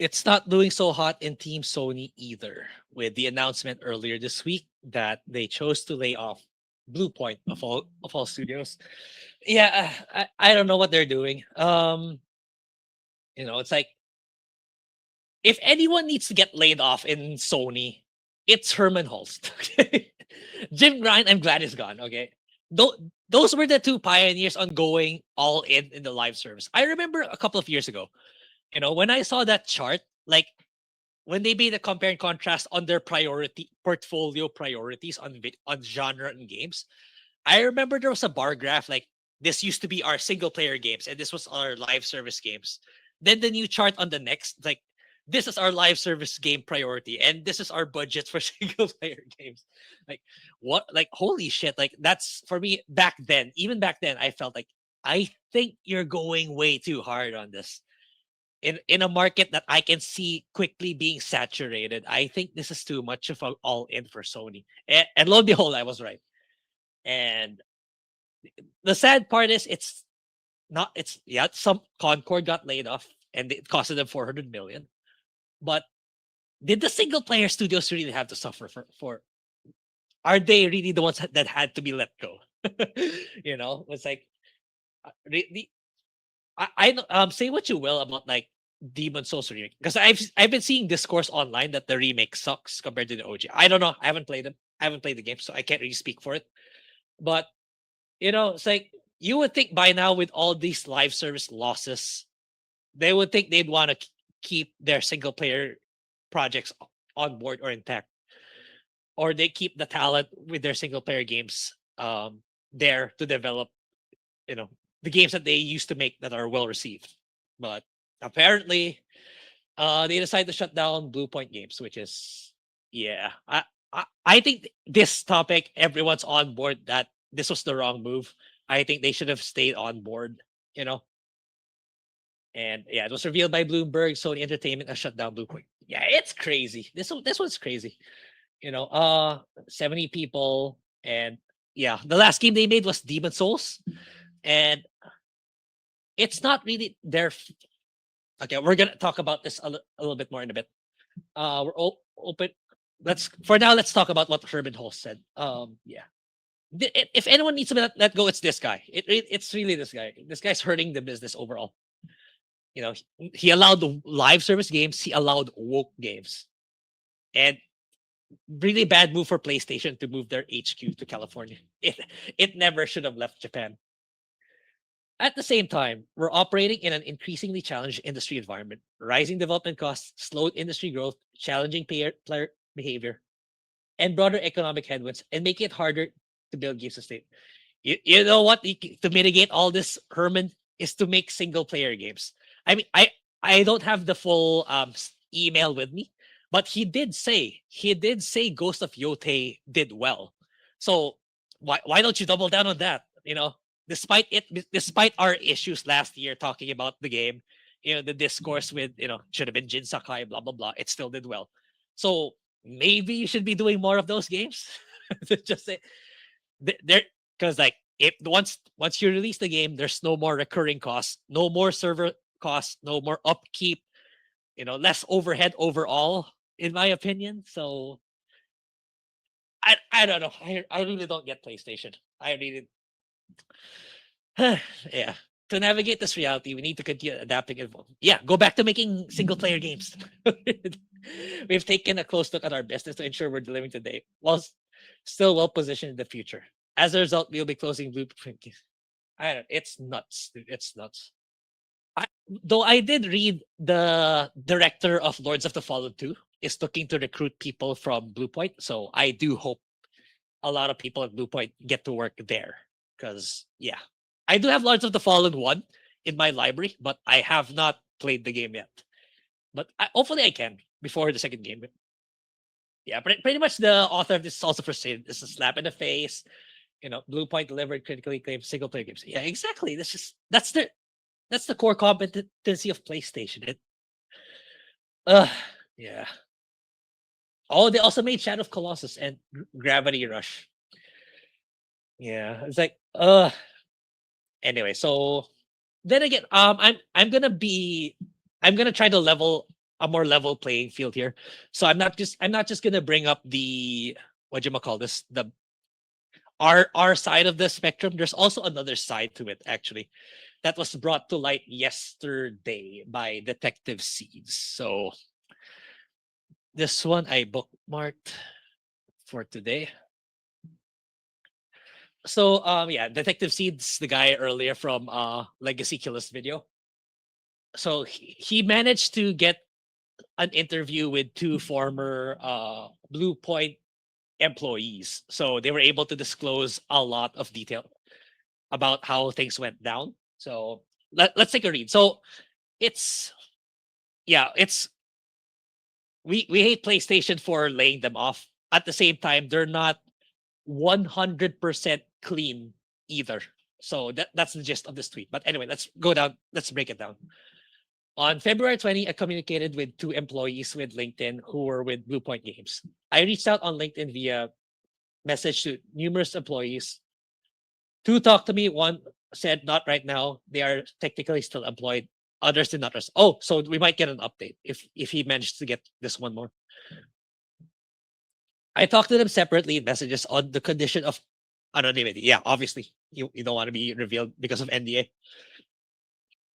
It's not doing so hot in Team Sony either, with the announcement earlier this week that they chose to lay off Blue Point of all studios. Yeah, I don't know what they're doing. It's like if anyone needs to get laid off in Sony, it's Herman Holst. Okay? Jim Grind, I'm glad he's gone. Okay, those were the two pioneers on going all in the live service. I remember a couple of years ago, when I saw that chart, like when they made a compare and contrast on their portfolio priorities on genre and games. I remember there was a bar graph like this used to be our single player games and this was our live service games. Then the new chart on the next, like this is our live service game priority and this is our budget for single player games. Like what? Like holy shit! Like that's for me back then. Even back then, I felt like I think you're going way too hard on this in a market that I can see quickly being saturated. I think this is too much of an all in for Sony. And lo and behold, I was right. And the sad part is it's not it's yeah, some Concord got laid off and it costed them 400 million. But did the single player studios really have to suffer for are they really the ones that had to be let go? It's like really say what you will about like Demon Souls remake because I've been seeing discourse online that the remake sucks compared to the OG. I don't know. I haven't played them. I haven't played the game, so I can't really speak for it. But it's like you would think by now with all these live service losses, they would think they'd want to keep their single player projects on board or intact, or they keep the talent with their single player games there to develop, the games that they used to make that are well received. But apparently, they decided to shut down Blue Point Games, which is yeah. I think this topic everyone's on board that this was the wrong move. I think they should have stayed on board, you know. And yeah, it was revealed by Bloomberg. Sony Entertainment has shut down Blue Point. Yeah, it's crazy. This one's crazy. 70 people, and yeah, the last game they made was Demon Souls, and it's not really their. Okay, we're gonna talk about this a little bit more in a bit. We're open. Let's talk about what Herman Holst said. Yeah, if anyone needs to let go, it's this guy. It's really this guy. This guy's hurting the business overall. He allowed the live service games. He allowed woke games, and really bad move for PlayStation to move their HQ to California. It never should have left Japan. At the same time, we're operating in an increasingly challenged industry environment. Rising development costs, slowed industry growth, challenging player behavior, and broader economic headwinds, and make it harder to build games sustain. You know what? To mitigate all this, Herman, is to make single player games. I mean, I don't have the full email with me, but he did say Ghost of Yote did well. So why don't you double down on that? Despite our issues last year talking about the game, the discourse with should have been Jin Sakai, blah blah blah. It still did well. So maybe you should be doing more of those games. Just say there, because like if once you release the game, there's no more recurring costs, no more server costs, no more upkeep, less overhead overall, in my opinion. So I don't know. I really don't get PlayStation. I really yeah. To navigate this reality, we need to continue adapting and evolving. Yeah, go back to making single player games. We've taken a close look at our business to ensure we're delivering today while still well positioned in the future. As a result, we'll be closing Blueprint. I don't. It's nuts. Dude. It's nuts. Though I did read the director of Lords of the Fallen 2 is looking to recruit people from Bluepoint, so I do hope a lot of people at Bluepoint get to work there. Because yeah, I do have Lords of the Fallen 1 in my library, but I have not played the game yet. But hopefully I can before the second game. Yeah, pretty much the author of this is also frustrated. This is a slap in the face. Bluepoint delivered critically acclaimed single player games. Yeah, exactly. That's the core competency of PlayStation. Yeah. Oh, they also made Shadow of Colossus and Gravity Rush. Yeah, it's like anyway, so then again, I'm gonna try to level a more level playing field here. So I'm not just gonna bring up the what you call this the our side of the spectrum. There's also another side to it actually that was brought to light yesterday by Detective Seeds. So this one I bookmarked for today. So yeah, Detective Seeds, the guy earlier from Legacy Killers video. So he managed to get an interview with two former Blue Point employees. So they were able to disclose a lot of detail about how things went down. So let's take a read. So it's yeah, it's we hate PlayStation for laying them off. At the same time, they're not 100% clean either. So that's the gist of this tweet. But anyway, let's go down. Let's break it down. On February 20, I communicated with two employees with LinkedIn who were with Blue Point Games. I reached out on LinkedIn via message to numerous employees. Two talked to me. One said, not right now. They are technically still employed. Others did not. Oh, so we might get an update if he managed to get this one more. I talked to them separately in messages on the condition of anonymity. Yeah, obviously, you don't want to be revealed because of NDA.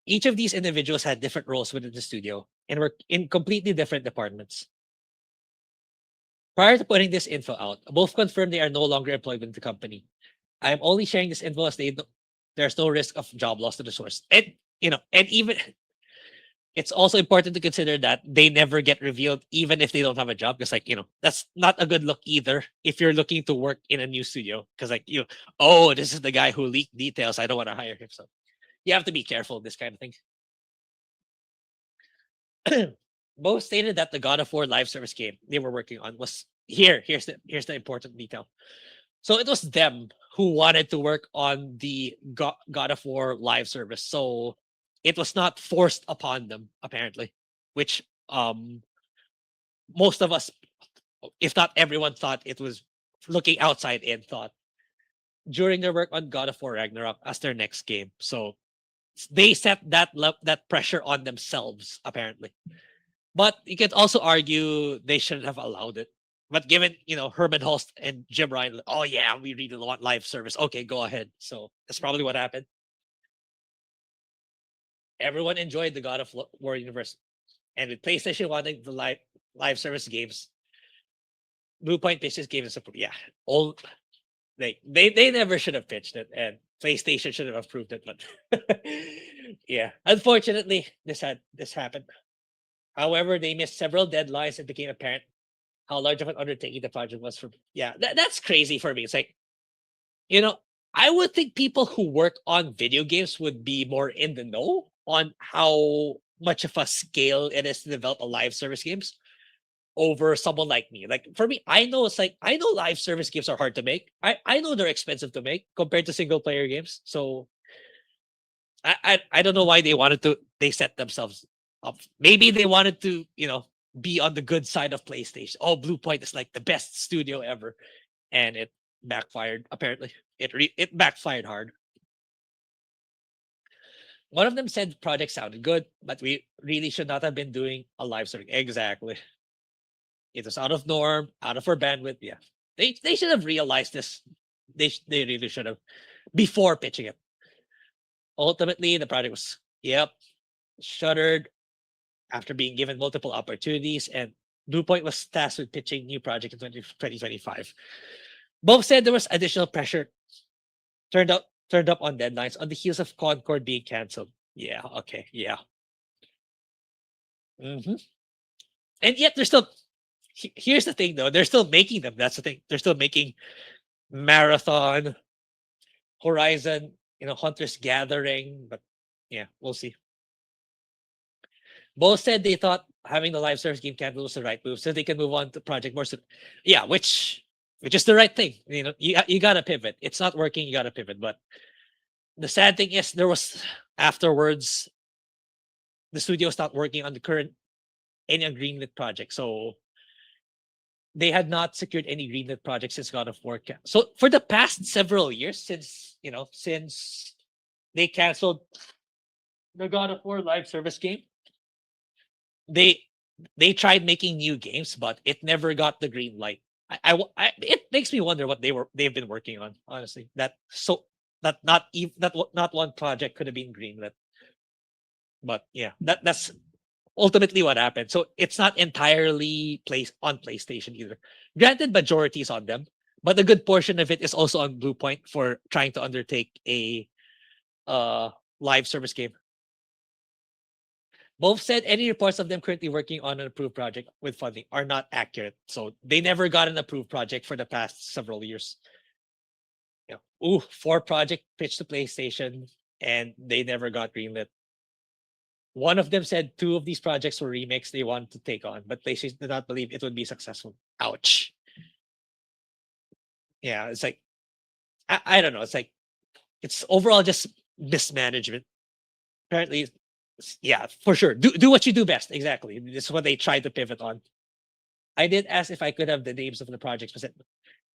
Each of these individuals had different roles within the studio and were in completely different departments. Prior to putting this info out, both confirmed they are no longer employed with the company. I am only sharing this info as there's no risk of job loss to the source. And and even it's also important to consider that they never get revealed, even if they don't have a job. Because that's not a good look either if you're looking to work in a new studio. Because oh, this is the guy who leaked details. I don't want to hire him. So you have to be careful this kind of thing. Both stated that the God of War live service game they were working on was here's the important detail. So it was them who wanted to work on the God of War live service. So it was not forced upon them, apparently, which most of us, if not everyone, thought it was looking outside in thought during their work on God of War Ragnarok as their next game. So they set that pressure on themselves, apparently. But you could also argue they shouldn't have allowed it. But given, Herman Holst and Jim Ryan, oh yeah, we really want live service. Okay, go ahead. So that's probably what happened. Everyone enjoyed the God of War universe. And with PlayStation wanting the live service games, Blue Point pitched this game as yeah, all they never should have pitched it, and PlayStation should have approved it. But yeah, unfortunately, this happened. However, they missed several deadlines and became apparent how large of an undertaking the project was for. Yeah, that's crazy for me. It's like, I would think people who work on video games would be more in the know on how much of a scale it is to develop a live service games over someone like me. Like for me, I know live service games are hard to make. I know they're expensive to make compared to single player games. So I don't know why they set themselves up. Maybe they wanted to, be on the good side of PlayStation. Oh, Blue Point is like the best studio ever. And it backfired, apparently. It backfired hard. One of them said the project sounded good, but we really should not have been doing a live stream. Exactly. It was out of norm, out of our bandwidth. Yeah. They should have realized this. They really should have before pitching it. Ultimately, the project was shuttered after being given multiple opportunities, and Blue Point was tasked with pitching new project in 2025. Both said there was additional pressure turned up on deadlines on the heels of Concord being canceled. Yeah, okay, yeah. And yet they're still. Here's the thing, though. They're still making them. That's the thing. They're still making Marathon, Horizon, Hunter's Gathering. But yeah, we'll see. Both said they thought having the live service game canceled was the right move, so they can move on to project more soon. Yeah, which is the right thing. You gotta pivot. It's not working. You gotta pivot. But the sad thing is, there was afterwards, the studio stopped working on the current any greenlit project. So they had not secured any greenlit projects since God of War. So for the past several years, since they canceled the God of War live service game, they they tried making new games, but it never got the green light. It makes me wonder what they've been working on. Honestly, that not one project could have been greenlit. But yeah, that's ultimately what happened. So it's not entirely placed on PlayStation either. Granted, majority is on them, but a good portion of it is also on Bluepoint for trying to undertake a uh live service game. Both said any reports of them currently working on an approved project with funding are not accurate. So they never got an approved project for the past several years. Yeah. Ooh, 4 project pitched to PlayStation and they never got greenlit. One of them said 2 of these projects were remakes they wanted to take on, but PlayStation did not believe it would be successful. Ouch. Yeah, it's like I don't know. It's like it's overall just mismanagement. Apparently, yeah, for sure. Do what you do best. Exactly. This is what they tried to pivot on. I did ask if I could have the names of the projects, but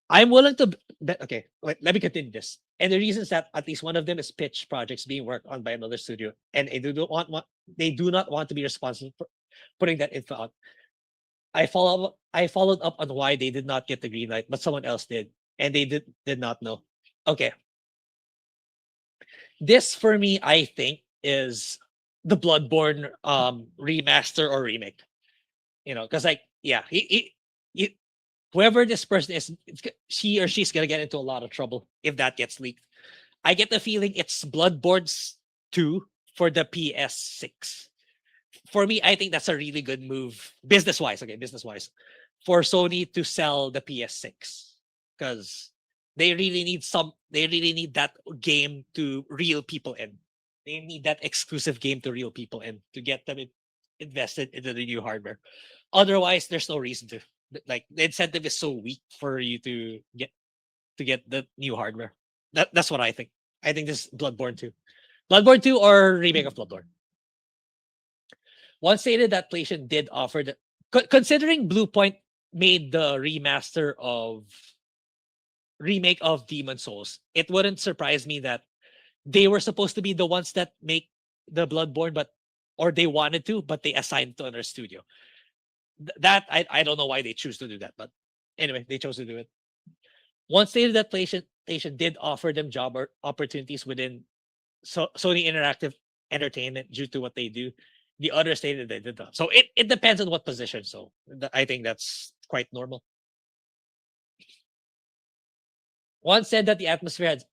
I'm willing to bet. Okay, wait, let me continue this. And the reason is that at least one of them is pitch projects being worked on by another studio, and they do not want to be responsible for putting that info out. I followed up on why they did not get the green light, but someone else did, and they did not know. Okay, this for me, I think, is the Bloodborne remaster or remake. Because like, yeah, he whoever this person is, she or she's gonna get into a lot of trouble if that gets leaked. I get the feeling it's Bloodborne 2 for the PS6. For me, I think that's a really good move, business wise. Okay, business wise, for Sony to sell the PS6 because they really need that game to reel people in. They need that exclusive game to reel people in to get them invested into the new hardware. Otherwise, there's no reason to. Like the incentive is so weak for you to get the new hardware. That's what I think. I think this is Bloodborne 2. Bloodborne 2 or remake of Bloodborne. One stated that PlayStation did offer the considering Bluepoint made the remake of Demon Souls, it wouldn't surprise me that they were supposed to be the ones that make the Bloodborne, or they wanted to, but they assigned to another studio. That I don't know why they choose to do that, but anyway, they chose to do it. One stated that PlayStation did offer them job opportunities within Sony Interactive Entertainment due to what they do. The other stated they did not. So it depends on what position. So I think that's quite normal. One said that the atmosphere had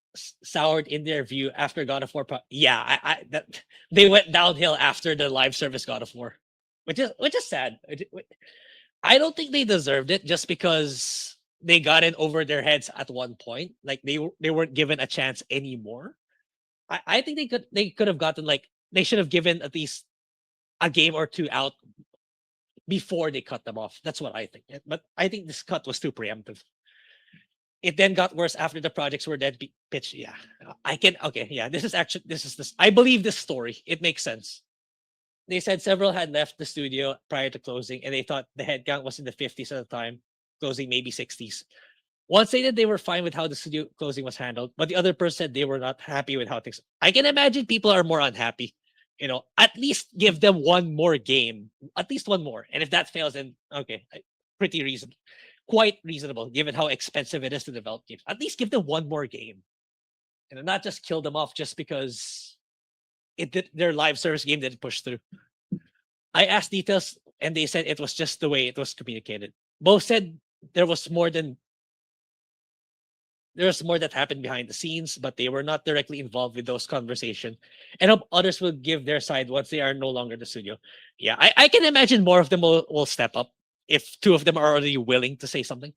soured in their view after God of War. Yeah, that they went downhill after the live service God of War, which is sad. I don't think they deserved it just because they got in over their heads at one point. Like they weren't given a chance anymore. I think they could have gotten like they should have given at least a game or two out before they cut them off. That's what I think. But I think this cut was too preemptive. It then got worse after the projects were then pitched. Yeah, I can. Okay, yeah, this is this. I believe this story. It makes sense. They said several had left the studio prior to closing, and they thought the headcount was in the 50s at the time, closing maybe 60s. One stated they were fine with how the studio closing was handled, but the other person said they were not happy with how things. I can imagine people are more unhappy. At least give them one more game, at least one more, and if that fails, then okay, pretty reasonable, quite reasonable given how expensive it is to develop games. At least give them one more game, and not just kill them off just because their live service game didn't push through. I asked details, and they said it was just the way it was communicated. Both said there was more that happened behind the scenes, but they were not directly involved with those conversations. And hope others will give their side once they are no longer in the studio. Yeah, I can imagine more of them will step up if 2 of them are already willing to say something.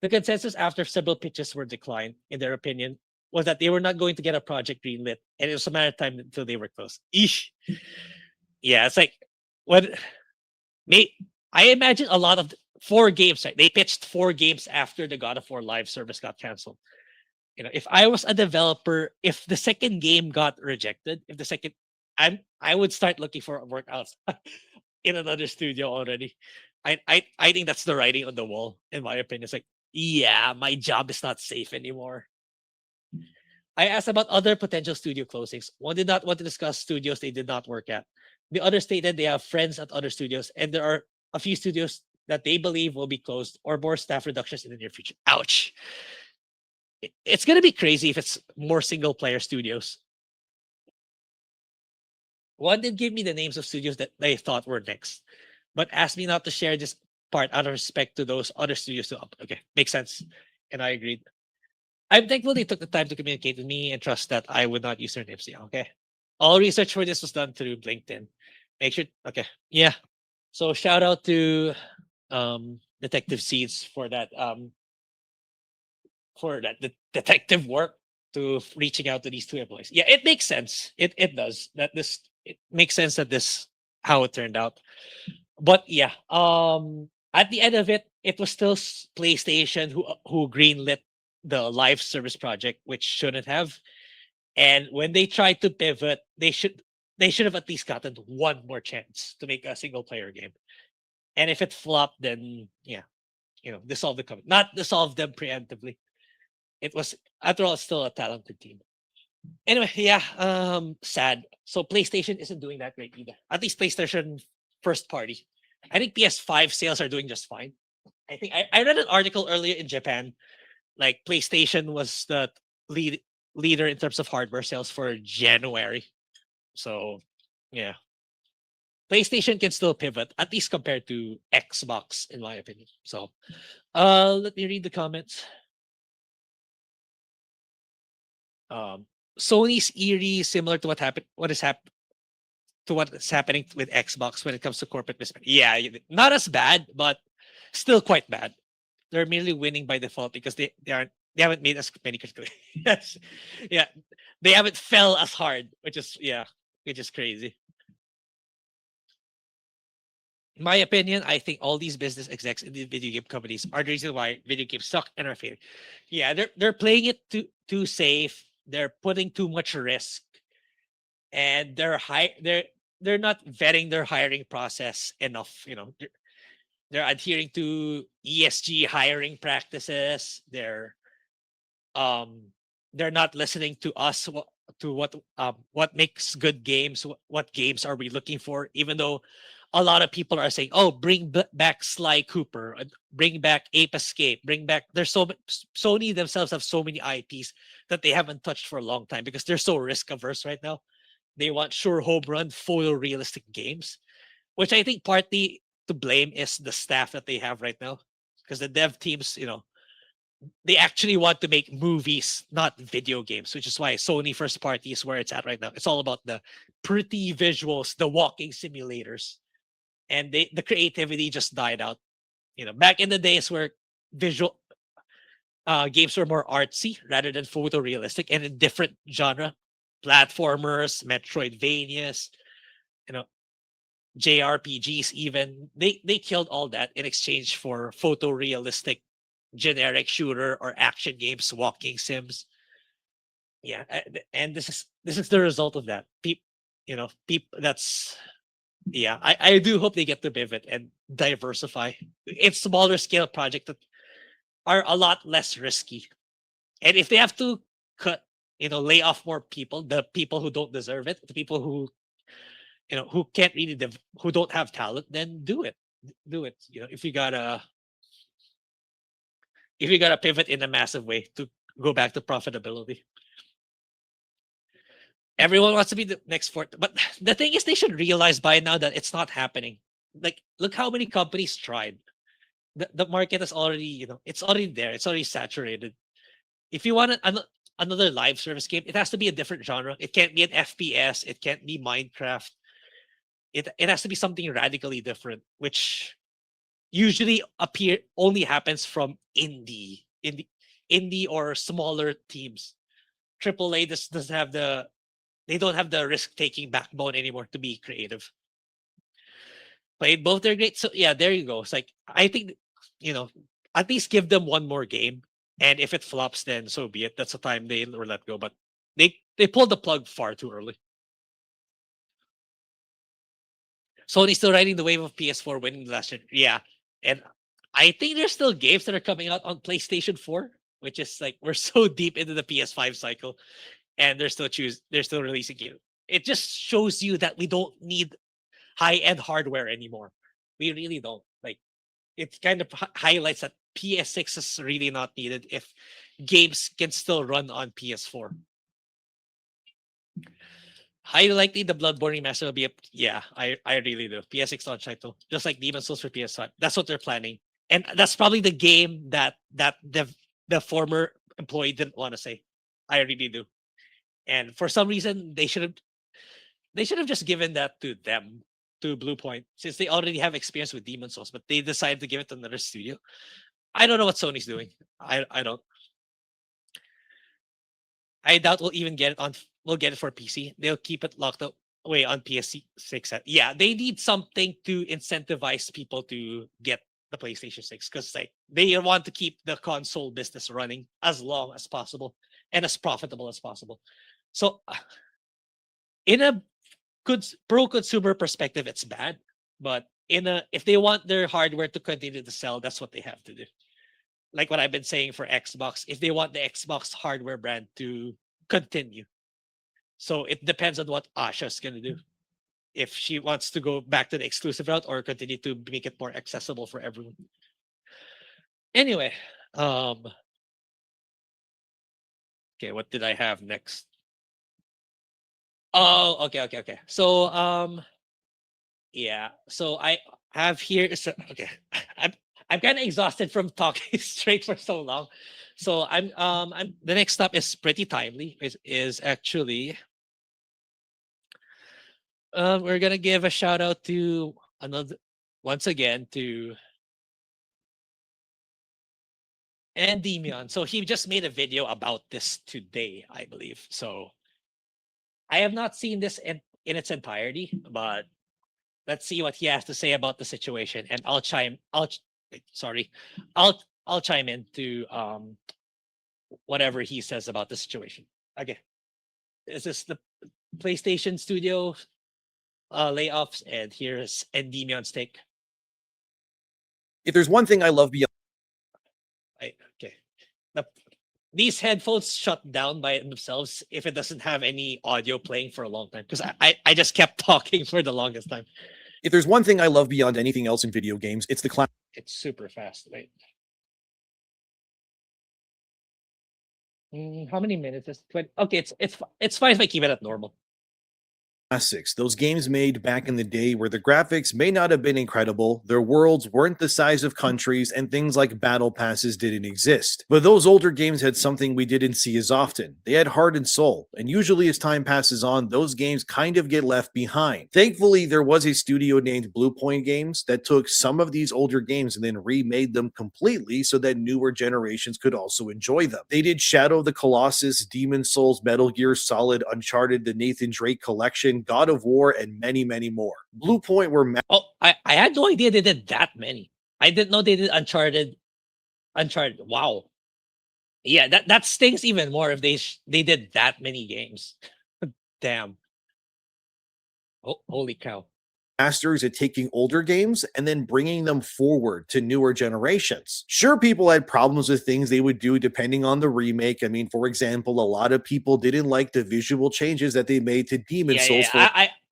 The consensus after several pitches were declined, in their opinion, was that they were not going to get a project greenlit, and it was a matter of time until they were closed. Eesh. Yeah, it's like what I imagine a lot of 4 games, right? They pitched 4 games after the God of War live service got canceled. If I was a developer, if the second game got rejected, if the second, I would start looking for workouts in another studio already. I think that's the writing on the wall, in my opinion. It's like, yeah, my job is not safe anymore. I asked about other potential studio closings. One did not want to discuss studios they did not work at. The other stated they have friends at other studios, and there are a few studios that they believe will be closed or more staff reductions in the near future. Ouch. It's gonna be crazy if it's more single player studios. One did give me the names of studios that they thought were next, but asked me not to share this part out of respect to those other studios. To up. Okay, makes sense, and I agreed. I'm thankful they took the time to communicate with me and trust that I would not use their names. Yeah, okay. All research for this was done through LinkedIn. Make sure. Okay, yeah. So shout out to Detective Seeds for that detective work to reaching out to these two employees. Yeah, it makes sense. It does. That this it makes sense that this how it turned out. But yeah, at the end of it, it was still PlayStation who greenlit the live service project, which shouldn't have. And when they tried to pivot, they should have at least gotten one more chance to make a single player game. And if it flopped, then yeah, dissolve the company, not dissolve them preemptively. It was after all, it's still a talented team. Anyway, yeah, sad. So PlayStation isn't doing that great either. At least PlayStation first party. I think PS5 sales are doing just fine. I think I read an article earlier in Japan, like PlayStation was the lead leader in terms of hardware sales for January. So yeah, PlayStation can still pivot, at least compared to Xbox, in my opinion. So let me read the comments. Um, Sony's eerie, similar to what is happening with Xbox when it comes to corporate mismanagement. Yeah, not as bad, but still quite bad. They're merely winning by default because they haven't made as many critical. Yes, yeah, they haven't fell as hard, which is crazy. In my opinion, I think all these business execs in the video game companies are the reason why video games suck and are failing. Yeah, they're playing it too safe. They're putting too much risk, and they're not vetting their hiring process enough. They're adhering to ESG hiring practices. Um they're not listening to us to what makes good games. What games are we looking for? Even though a lot of people are saying, "Oh, bring back Sly Cooper, bring back Ape Escape, bring back." There's Sony themselves have so many IPs that they haven't touched for a long time because they're so risk averse right now. They want sure home run, photorealistic games, which I think partly to blame is the staff that they have right now, because the dev teams, they actually want to make movies, not video games, which is why Sony first party is where it's at right now. It's all about the pretty visuals, the walking simulators, and the creativity just died out. Back in the days where visual games were more artsy rather than photorealistic and in different genre, platformers, Metroidvanias, you know, JRPGs even they killed all that in exchange for photorealistic generic shooter or action games, walking sims. Yeah, and this is the result of that. People that's yeah. I do hope they get to pivot and diversify. It's smaller scale projects that are a lot less risky. And if they have to cut, lay off more people, the people who don't deserve it, the people who can't really who don't have talent, then do it. Do it. If you gotta pivot in a massive way to go back to profitability. Everyone wants to be the next fort, but the thing is, they should realize by now that it's not happening. Like, look how many companies tried. The market is already, it's already there. It's already saturated. If you want another live service game, it has to be a different genre. It can't be an FPS. It can't be Minecraft. It has to be something radically different, which usually only happens from indie or smaller teams. AAA doesn't have they don't have the risk taking backbone anymore to be creative. Played both, they're great. So yeah, there you go. It's like, I think, you know, at least give them one more game. And if it flops, then so be it. That's the time they were let go. But they pulled the plug far too early. Sony's still riding the wave of PS4 winning the last year. Yeah. And I think there's still games that are coming out on PlayStation 4, which is like, we're so deep into the PS5 cycle, and they're still releasing games. It just shows you that we don't need high-end hardware anymore. We really don't. Like, it kind of highlights that PS6 is really not needed if games can still run on PS4. Highly likely the Bloodborne remaster will be a yeah, I really do. PS6 launch title, just like Demon's Souls for PS5. That's what they're planning, and that's probably the game that the former employee didn't want to say. I really do, and for some reason they should have just given that to them, to Blue Point, since they already have experience with Demon's Souls, but they decided to give it to another studio. I don't know what Sony's doing. I don't. I doubt we'll even get it on. We'll get it for PC. They'll keep it locked away on PS6. Yeah, they need something to incentivize people to get the PlayStation 6 because like they want to keep the console business running as long as possible and as profitable as possible. So, in a good pro consumer perspective, it's bad. But if they want their hardware to continue to sell, that's what they have to do. Like what I've been saying for Xbox, if they want the Xbox hardware brand to continue. So it depends on what Asha's gonna do. If she wants to go back to the exclusive route or continue to make it more accessible for everyone. Anyway, okay, what did I have next? Oh, okay. So yeah. So I have here okay. I'm kind of exhausted from talking straight for so long. So I'm the next stop is pretty timely. Is actually we're gonna give a shout out to another once again to Endymion. So he just made a video about this today, I believe. So I have not seen this in its entirety, but let's see what he has to say about the situation, and sorry, I'll chime in to whatever he says about the situation. Okay, this is the PlayStation Studio layoffs, and here's Endymion's take. If there's one thing I love beyond Okay, these headphones shut down by themselves if it doesn't have any audio playing for a long time because I just kept talking for the longest time. if there's one thing I love beyond anything else in video games, it's the classic. It's super fast. Wait. How many minutes is 20? Okay, it's fine if I keep it at normal. Classics, those games made back in the day where the graphics may not have been incredible, their worlds weren't the size of countries, and things like battle passes didn't exist. But those older games had something we didn't see as often. They had heart and soul, and usually as time passes on, those games kind of get left behind. Thankfully, there was a studio named Blue Point Games that took some of these older games and then remade them completely so that newer generations could also enjoy them. They did Shadow of the Colossus, Demon's Souls, Metal Gear Solid, Uncharted, the Nathan Drake Collection, God of War, and many, many more. Blue Point were I had no idea they did that many. I didn't know they did Uncharted. Wow. Yeah, that stings even more if they did that many games. Damn. Oh, holy cow. masters at taking older games and then bringing them forward to newer generations. Sure, people had problems with things they would do depending on the remake. I mean, for example, a lot of people didn't like the visual changes that they made to Demon's Souls.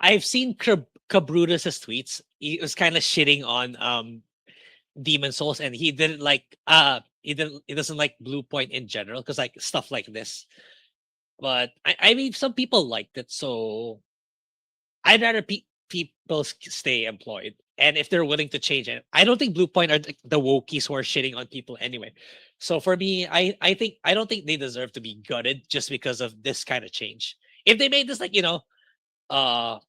I've seen Cabrutus's tweets. He was kind of shitting on Demon's Souls, and he didn't like he doesn't like Blue Point in general because like stuff like this. But I mean, some people liked it, so I'd rather people stay employed. And if they're willing to change it, I don't think Blue Point are the wokies who are shitting on people anyway. So for me, I don't think they deserve to be gutted just because of this kind of change. If they made this like, an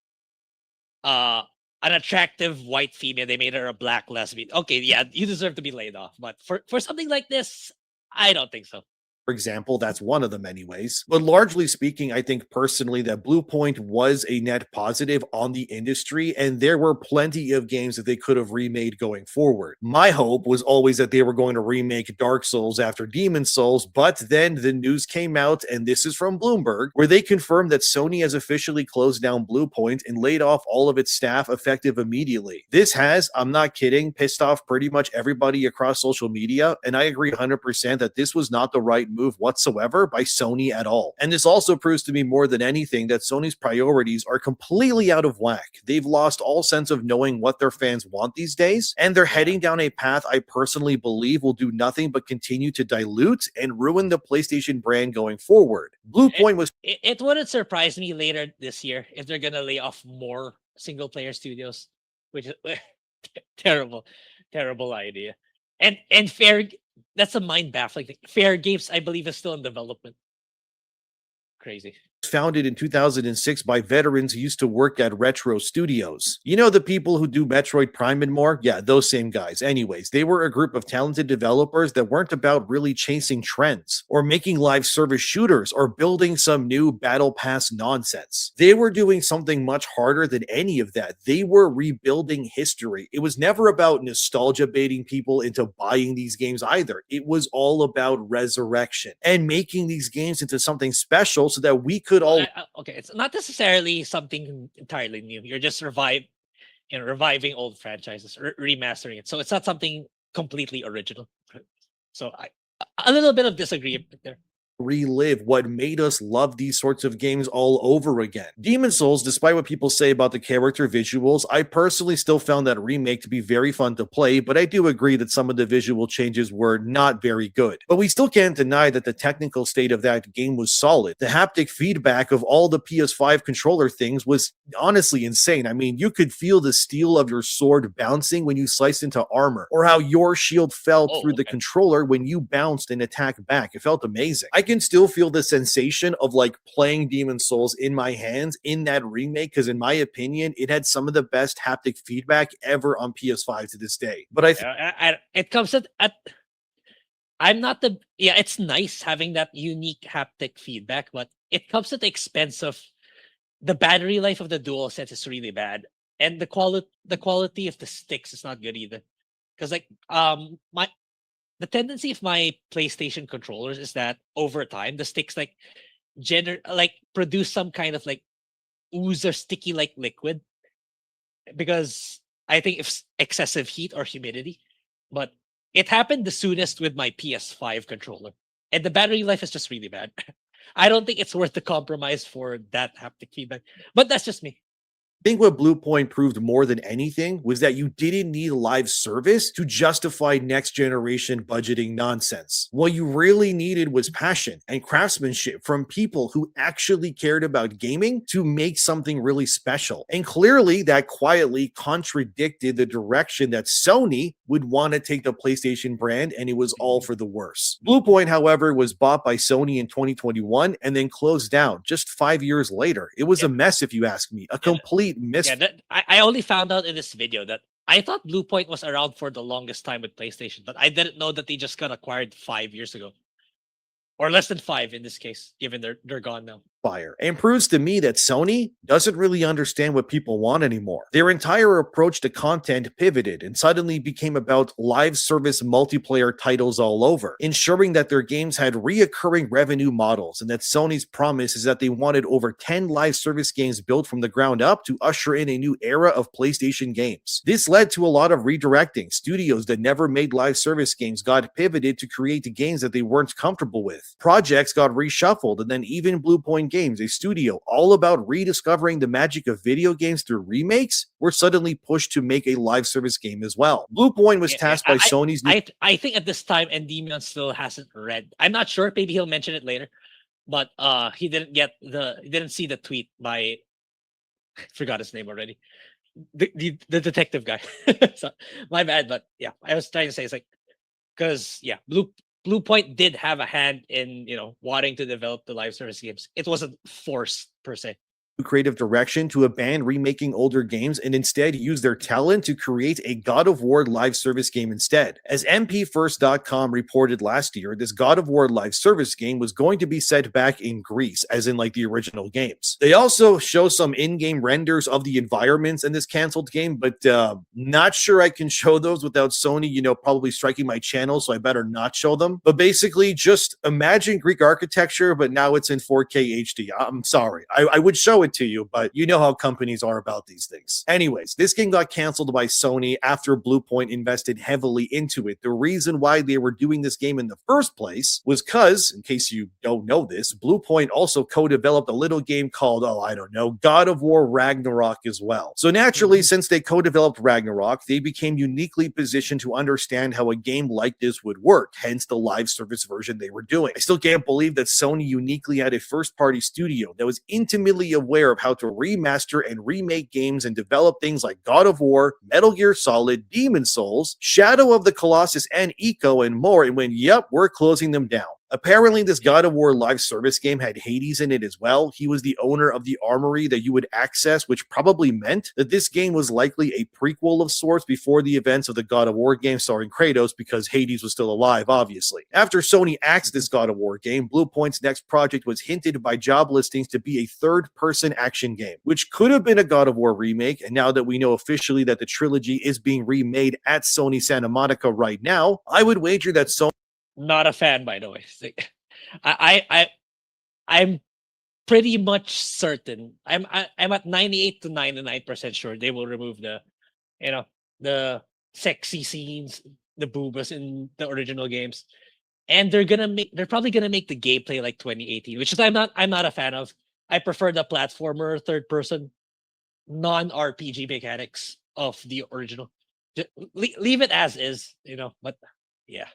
attractive white female, they made her a black lesbian. Okay, yeah, you deserve to be laid off. But for something like this, I don't think so. For example, that's one of them anyways. But largely speaking, I think personally that Blue Point was a net positive on the industry, and there were plenty of games that they could have remade going forward. My hope was always that they were going to remake Dark Souls after Demon's Souls, but then the news came out, and this is from Bloomberg, where they confirmed that Sony has officially closed down Blue Point and laid off all of its staff effective immediately. This has, I'm not kidding, pissed off pretty much everybody across social media, and I agree 100% that this was not the right move move whatsoever by Sony at all. And this also proves to me more than anything that Sony's priorities are completely out of whack. They've lost all sense of knowing what their fans want these days, and they're heading down a path I personally believe will do nothing but continue to dilute and ruin the PlayStation brand going forward. Bluepoint was It wouldn't surprise me later this year if they're gonna lay off more single player studios, which is terrible, terrible idea. And that's a mind baffling thing. Fair Games, I believe, is still in development. Crazy. founded in 2006 by veterans who used to work at Retro Studios. You know, the people who do Metroid Prime and more? Yeah, those same guys. Anyways, they were a group of talented developers that weren't about really chasing trends or making live service shooters or building some new battle pass nonsense. They were doing something much harder than any of that. They were rebuilding history. It was never about nostalgia baiting people into buying these games either. It was all about resurrection and making these games into something special so that we could all okay, it's not necessarily something entirely new. You're just reviving old franchises, remastering it. So it's not something completely original. So a little bit of disagreement there. relive what made us love these sorts of games all over again. Demon's Souls, despite what people say about the character visuals, I personally still found that remake to be very fun to play, but I do agree that some of the visual changes were not very good. But we still can't deny that the technical state of that game was solid. The haptic feedback of all the PS5 controller things was honestly insane. I mean, you could feel the steel of your sword bouncing when you sliced into armor, or how your shield fell through the controller when you bounced and attacked back. It felt amazing. I can still feel the sensation of like playing Demon's Souls in my hands in that remake, because in my opinion, it had some of the best haptic feedback ever on PS5 to this day. But it comes at I'm not the it's nice having that unique haptic feedback, but it comes at the expense of the battery life of the DualSense is really bad, and the quality of the sticks is not good either. Because like the tendency of my PlayStation controllers is that over time the sticks like produce some kind of like ooze or sticky like liquid, because I think it's excessive heat or humidity. But it happened the soonest with my PS5 controller, and the battery life is just really bad. I don't think it's worth the compromise for that haptic feedback, but that's just me. I think what Bluepoint proved more than anything was that you didn't need live service to justify next generation budgeting nonsense. What you really needed was passion and craftsmanship from people who actually cared about gaming to make something really special. And clearly that quietly contradicted the direction that Sony would want to take the PlayStation brand, and it was all for the worse. Bluepoint, however, was bought by Sony in 2021 and then closed down just 5 years later. It was a mess, if you ask me, a complete miss. Yeah, I only found out in this video that I thought Bluepoint was around for the longest time with PlayStation, but I didn't know that they just got acquired 5 years ago, or less than 5 in this case, given they're gone now. Fire, and proves to me that Sony doesn't really understand what people want anymore. Their entire approach to content pivoted and suddenly became about live service multiplayer titles all over, ensuring that their games had reoccurring revenue models, and that Sony's promise is that they wanted over 10 live service games built from the ground up to usher in a new era of PlayStation games. This led to a lot of redirecting. Studios that never made live service games got pivoted to create the games that they weren't comfortable with. Projects got reshuffled, and then even Bluepoint Games, a studio all about rediscovering the magic of video games through remakes, were suddenly pushed to make a live service game as well. Bluepoint was tasked by Sony's I think at this time Endymion still hasn't read. I'm not sure, maybe he'll mention it later, but he didn't see the tweet by I forgot his name already. The detective guy. So, my bad, but yeah, I was trying to say it's like, because Bluepoint did have a hand in, wanting to develop the live service games. It wasn't forced per se. Creative direction to abandon remaking older games and instead use their talent to create a God of War live service game instead. As MPFirst.com reported last year, this God of War live service game was going to be set back in Greece, as in like the original games. They also show some in-game renders of the environments in this canceled game, but not sure I can show those without Sony, probably striking my channel, so I better not show them. But basically, just imagine Greek architecture, but now it's in 4K HD. I'm sorry. I would show it it to you, but you know how companies are about these things. Anyways, this game got canceled by Sony after Bluepoint invested heavily into it. The reason why they were doing this game in the first place was because, in case you don't know this, Bluepoint also co-developed a little game called, I don't know, God of War Ragnarok as well. So naturally, since they co-developed Ragnarok, they became uniquely positioned to understand how a game like this would work, hence the live service version they were doing. I still can't believe that Sony uniquely had a first-party studio that was intimately aware of how to remaster and remake games and develop things like God of War, Metal Gear Solid, Demon's Souls, Shadow of the Colossus, and Eco, and more, and went, yep, we're closing them down. Apparently, this God of War live service game had Hades in it as well. He was the owner of the armory that you would access, which probably meant that this game was likely a prequel of sorts before the events of the God of War game starring Kratos, because Hades was still alive, obviously. After Sony axed this God of War game, Bluepoint's next project was hinted by job listings to be a third-person action game, which could have been a God of War remake, and now that we know officially that the trilogy is being remade at Sony Santa Monica right now, I would wager that Sony... Not a fan, by the way. I'm pretty much certain. I'm at 98 to 99% sure they will remove the sexy scenes, the boobas in the original games, and they're probably gonna make the gameplay like 2018, which is I'm not a fan of. I prefer the platformer third person non-RPG mechanics of the original. Leave it as is, but yeah.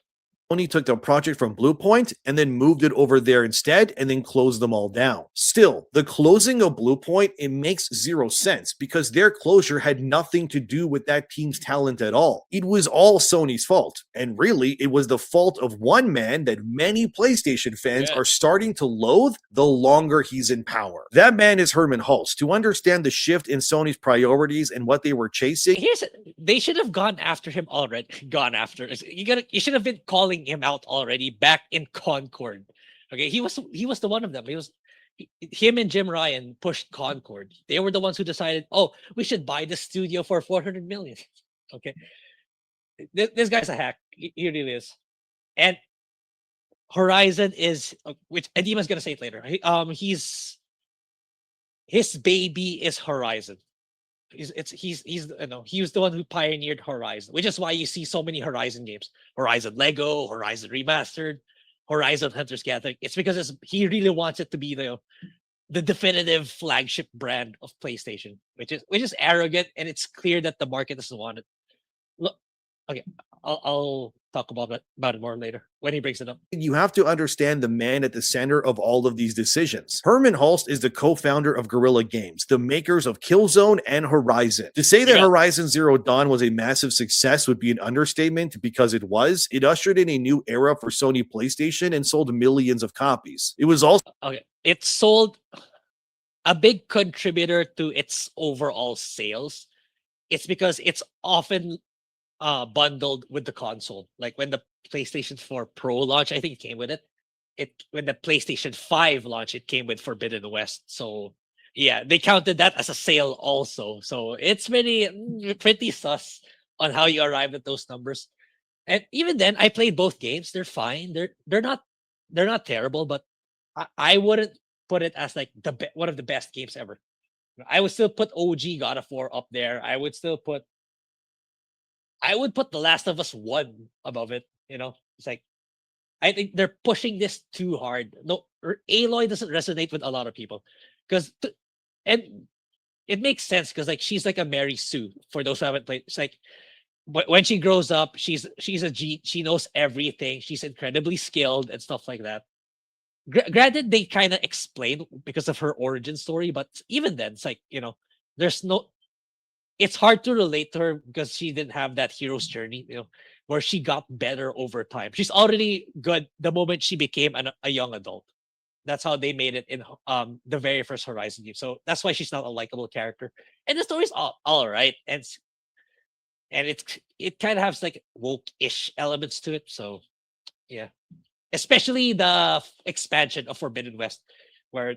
Sony took the project from Bluepoint and then moved it over there instead and then closed them all down. Still, the closing of Bluepoint, it makes zero sense because their closure had nothing to do with that team's talent at all. It was all Sony's fault. And really, it was the fault of one man that many PlayStation fans are starting to loathe the longer he's in power. That man is Hermen Hulst. To understand the shift in Sony's priorities and what they were chasing, they should have gone after him already. You should have been calling him out already back in Concord. Okay, he was the one of them. Him and Jim Ryan pushed Concord. They were the ones who decided, we should buy the studio for 400 million. Okay, this guy's a hack. He really is. And Horizon is, which Adima's gonna say it later. His baby is Horizon. He was the one who pioneered Horizon, which is why you see so many Horizon games. Horizon Lego, Horizon Remastered, Horizon Hunter's Gathering. It's because he really wants it to be the definitive flagship brand of PlayStation, which is arrogant, and it's clear that the market doesn't want it. Look, okay, I'll talk about it more later when he brings it up. You have to understand the man at the center of all of these decisions. Hermen Hulst is the co-founder of Guerrilla Games, the makers of Killzone and Horizon. To say that Horizon Zero Dawn was a massive success would be an understatement, because it was. It ushered in a new era for Sony PlayStation and sold millions of copies. It was also... It sold a big contributor to its overall sales. It's because it's often bundled with the console. Like when the PlayStation 4 Pro launch, I think it came with it. When the PlayStation 5 launch, it came with Forbidden West. So yeah, they counted that as a sale also. So it's pretty sus on how you arrived at those numbers. And even then, I played both games. They're fine. They're not terrible, but I wouldn't put it as like one of the best games ever. I would still put OG God of War up there. I would put The Last of Us 1 above it. It's like, I think they're pushing this too hard. No, Aloy doesn't resonate with a lot of people, and it makes sense because like she's like a Mary Sue for those who haven't played. It's like when she grows up, she's a G. She knows everything. She's incredibly skilled and stuff like that. Granted, they kind of explain because of her origin story, but even then, it's like there's no. It's hard to relate to her because she didn't have that hero's journey, where she got better over time. She's already good the moment she became a young adult. That's how they made it in the very first Horizon game. So that's why she's not a likable character. And the story's all right, and it kind of has like woke-ish elements to it. So yeah, especially the expansion of Forbidden West, where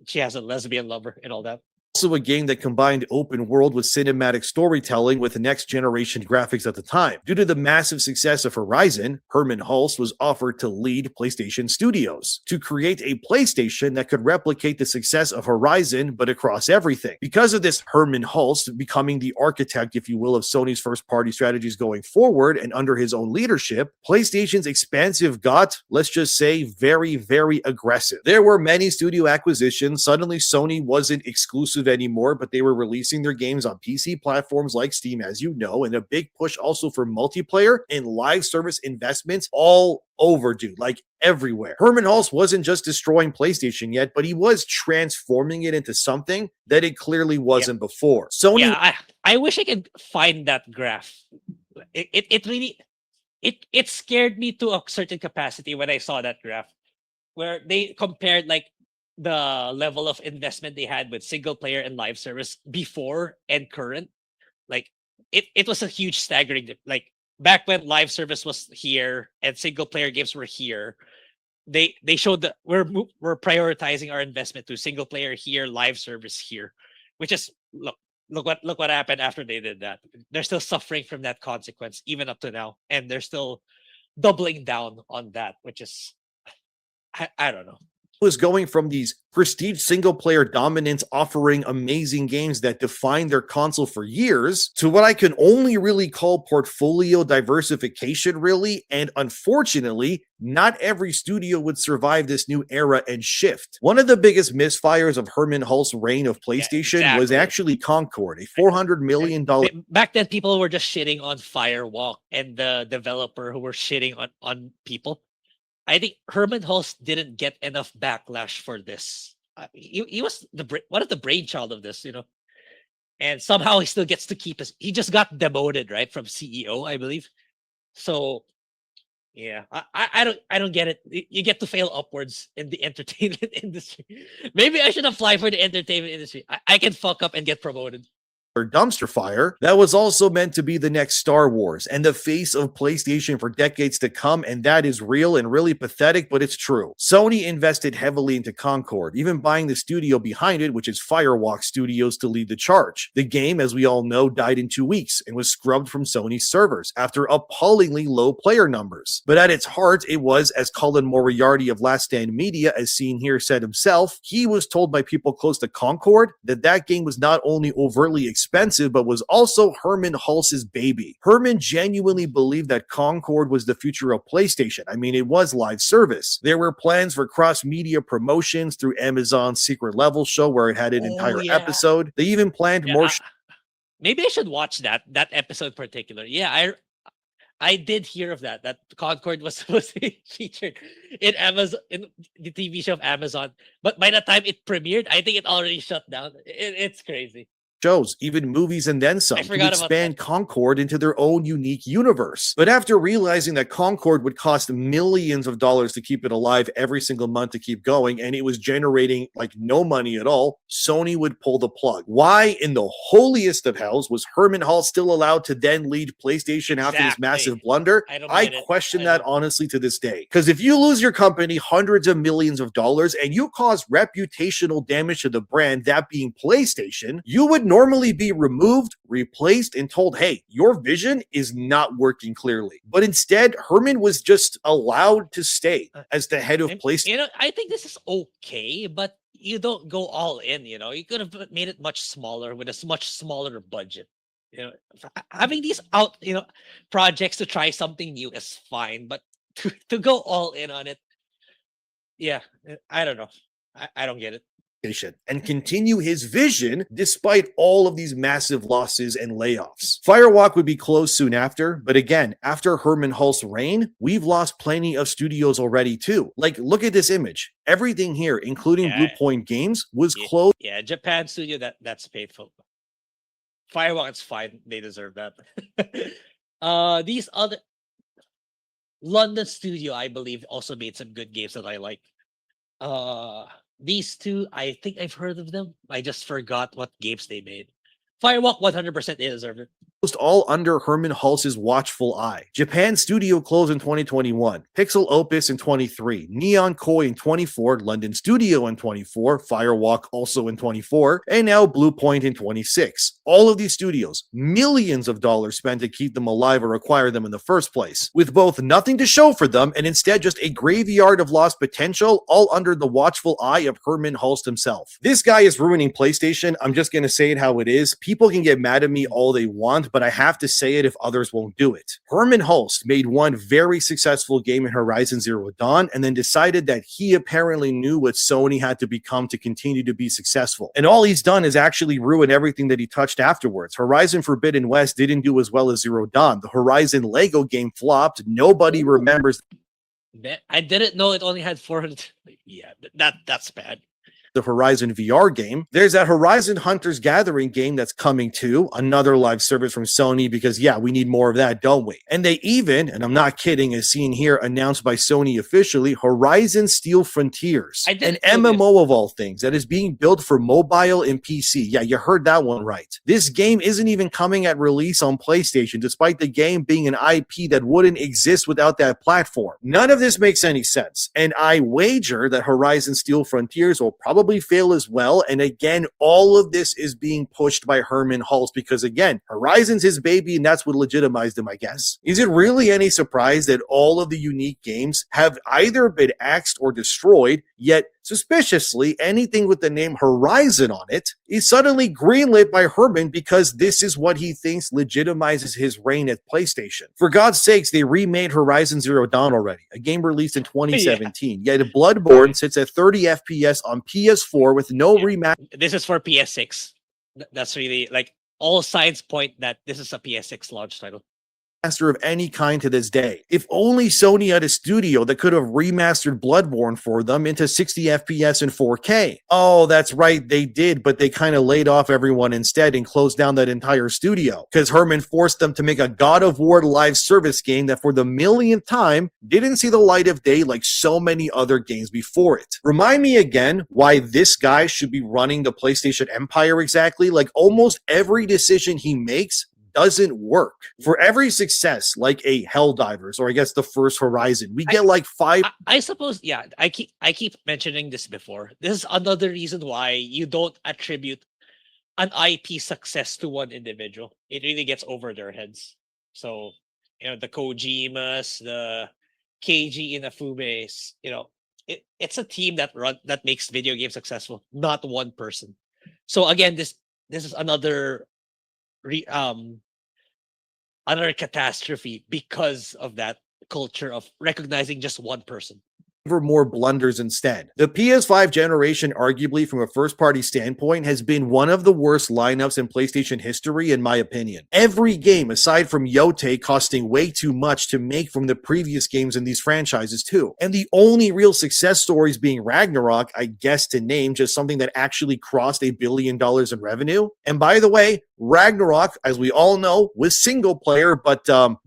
she has a lesbian lover and all that. Also a game that combined open world with cinematic storytelling with next generation graphics at the time. Due to the massive success of Horizon, Herman Hulst was offered to lead PlayStation Studios to create a PlayStation that could replicate the success of Horizon but across everything. Because of this, Herman Hulst becoming the architect, if you will, of Sony's first party strategies going forward, and under his own leadership, PlayStation's expansive got, let's just say, very, very aggressive. There were many studio acquisitions. Suddenly Sony wasn't exclusive anymore, but they were releasing their games on PC platforms like Steam, as you know, and a big push also for multiplayer and live service investments all over, dude, like everywhere. Herman Hulst wasn't just destroying PlayStation yet, but he was transforming it into something that it clearly wasn't before. Sony. Yeah, I wish I could find that graph. It really it scared me to a certain capacity when I saw that graph, where they compared like the level of investment they had with single player and live service before and current. Like it was a huge staggering like back when live service was here and single player games were here. They showed that we're prioritizing our investment to single player here, live service here, which is look what happened after they did that. They're still suffering from that consequence even up to now, and they're still doubling down on that, which is I don't know. Was going from these prestige single player dominance offering amazing games that defined their console for years to what I can only really call portfolio diversification, really. And unfortunately, not every studio would survive this new era and shift. One of the biggest misfires of Herman Hulst's reign of PlayStation was actually Concord, a $400 million. Back then, people were just shitting on Firewalk and the developer who were shitting on people. I think Herman Hulst didn't get enough backlash for this. He was one of the brainchild of this, and somehow he still gets to keep his. He just got demoted, right, from CEO, I believe. So, yeah, I don't get it. You get to fail upwards in the entertainment industry. Maybe I should apply for the entertainment industry. I can fuck up and get promoted. Or dumpster fire that was also meant to be the next Star Wars and the face of PlayStation for decades to come, and that is real and really pathetic, but it's true. Sony invested heavily into Concord, even buying the studio behind it, which is Firewalk Studios, to lead the charge. The game, as we all know, died in 2 weeks and was scrubbed from Sony's servers after appallingly low player numbers. But at its heart, it was, as Colin Moriarty of Last Stand Media, as seen here, said himself, he was told by people close to Concord that that game was not only overtly expensive, but was also Herman Hulst's baby. Herman genuinely believed that Concord was the future of PlayStation. I mean, it was live service. There were plans for cross-media promotions through Amazon's Secret Level show, where it had an entire episode. They even planned more. Maybe I should watch that episode in particular. Yeah, I did hear of that. That Concord was supposed to be featured in Amazon, in the TV show of Amazon. But by the time it premiered, I think it already shut down. It's crazy. Shows, even movies, and then some to expand Concord into their own unique universe. But after realizing that Concord would cost millions of dollars to keep it alive every single month to keep going, and it was generating like no money at all, Sony would pull the plug. Why in the holiest of hells was Herman Hulst still allowed to then lead PlayStation after this massive blunder? I question that honestly to this day. Because if you lose your company hundreds of millions of dollars and you cause reputational damage to the brand, that being PlayStation, you would normally be removed, replaced, and told, hey, your vision is not working clearly. But instead, Herman was just allowed to stay as the head of PlayStation. I think this is okay, but you don't go all in, You could have made it much smaller with a much smaller budget. Having these projects to try something new is fine, but to go all in on it, yeah, I don't know. I don't get it. And continue his vision despite all of these massive losses and layoffs. Firewalk would be closed soon after, but again, after Herman Hulst's reign, we've lost plenty of studios already too. Like, look at this image. Everything here, including Blue Point Games, was closed. Yeah, Japan studio, that's painful. Firewalk's fine. They deserve that. These other London studio, I believe, also made some good games that I like. These two, I think I've heard of them. I just forgot what games they made. Firewalk 100% they deserve it. all under Herman Hulse's watchful eye. Japan Studio closed in 2021, Pixel Opus in 23, Neon Koi in 24, London Studio in 24, Firewalk also in 24, and now Bluepoint in 26. All of these studios, millions of dollars spent to keep them alive or acquire them in the first place, with both nothing to show for them and instead just a graveyard of lost potential, all under the watchful eye of Herman Hulse himself. This guy is ruining PlayStation. I'm just going to say it how it is. People can get mad at me all they want, but I have to say it if others won't do it. Herman Hulse made one very successful game in Horizon Zero Dawn and then decided that he apparently knew what Sony had to become to continue to be successful. And all he's done is actually ruin everything that he touched afterwards. Horizon Forbidden West didn't do as well as Zero Dawn. The Horizon Lego game flopped. Nobody remembers. I didn't know it only had 400. Yeah, that's bad. The Horizon VR game. There's that Horizon Hunters Gathering game that's coming too, another live service from Sony because yeah, we need more of that, don't we? And they even, and I'm not kidding, as seen here, announced by Sony officially, Horizon Steel Frontiers, an MMO of all things that is being built for mobile and PC. Yeah, you heard that one right. This game isn't even coming at release on PlayStation, despite the game being an IP that wouldn't exist without that platform. None of this makes any sense, and I wager that Horizon Steel Frontiers will probably fail as well. And again, all of this is being pushed by Herman Hulse because again, Horizon's his baby and that's what legitimized him, I guess. Is it really any surprise that all of the unique games have either been axed or destroyed, yet suspiciously anything with the name Horizon on it is suddenly greenlit by Herman because this is what he thinks legitimizes his reign at PlayStation? For God's sakes, they remade Horizon Zero Dawn already, a game released in 2017, yet Bloodborne sits at 30 FPS on PS4 with no remaster. This is for PS6. That's really like all signs point that this is a PS6 launch title of any kind to this day. If only Sony had a studio that could have remastered Bloodborne for them into 60 FPS and 4K. Oh, that's right, they did, but they kind of laid off everyone instead and closed down that entire studio because Herman forced them to make a God of War live service game that for the millionth time didn't see the light of day like so many other games before it. Remind me again why this guy should be running the PlayStation empire exactly. Like almost every decision he makes doesn't work. For every success, like a Helldivers, or I guess the first Horizon, we get like 5. I suppose, yeah, I keep mentioning this before. This is another reason why you don't attribute an IP success to one individual. It really gets over their heads. So, the Kojimas, the Keiji Inafumes, it's a team that makes video games successful, not one person. So again, this is another another catastrophe because of that culture of recognizing just one person. More blunders instead. The PS5 generation, arguably from a first-party standpoint, has been one of the worst lineups in PlayStation history, in my opinion. Every game, aside from Yote, costing way too much to make from the previous games in these franchises too. And the only real success stories being Ragnarok, I guess to name, just something that actually crossed $1 billion in revenue. And by the way, Ragnarok, as we all know, was single player, but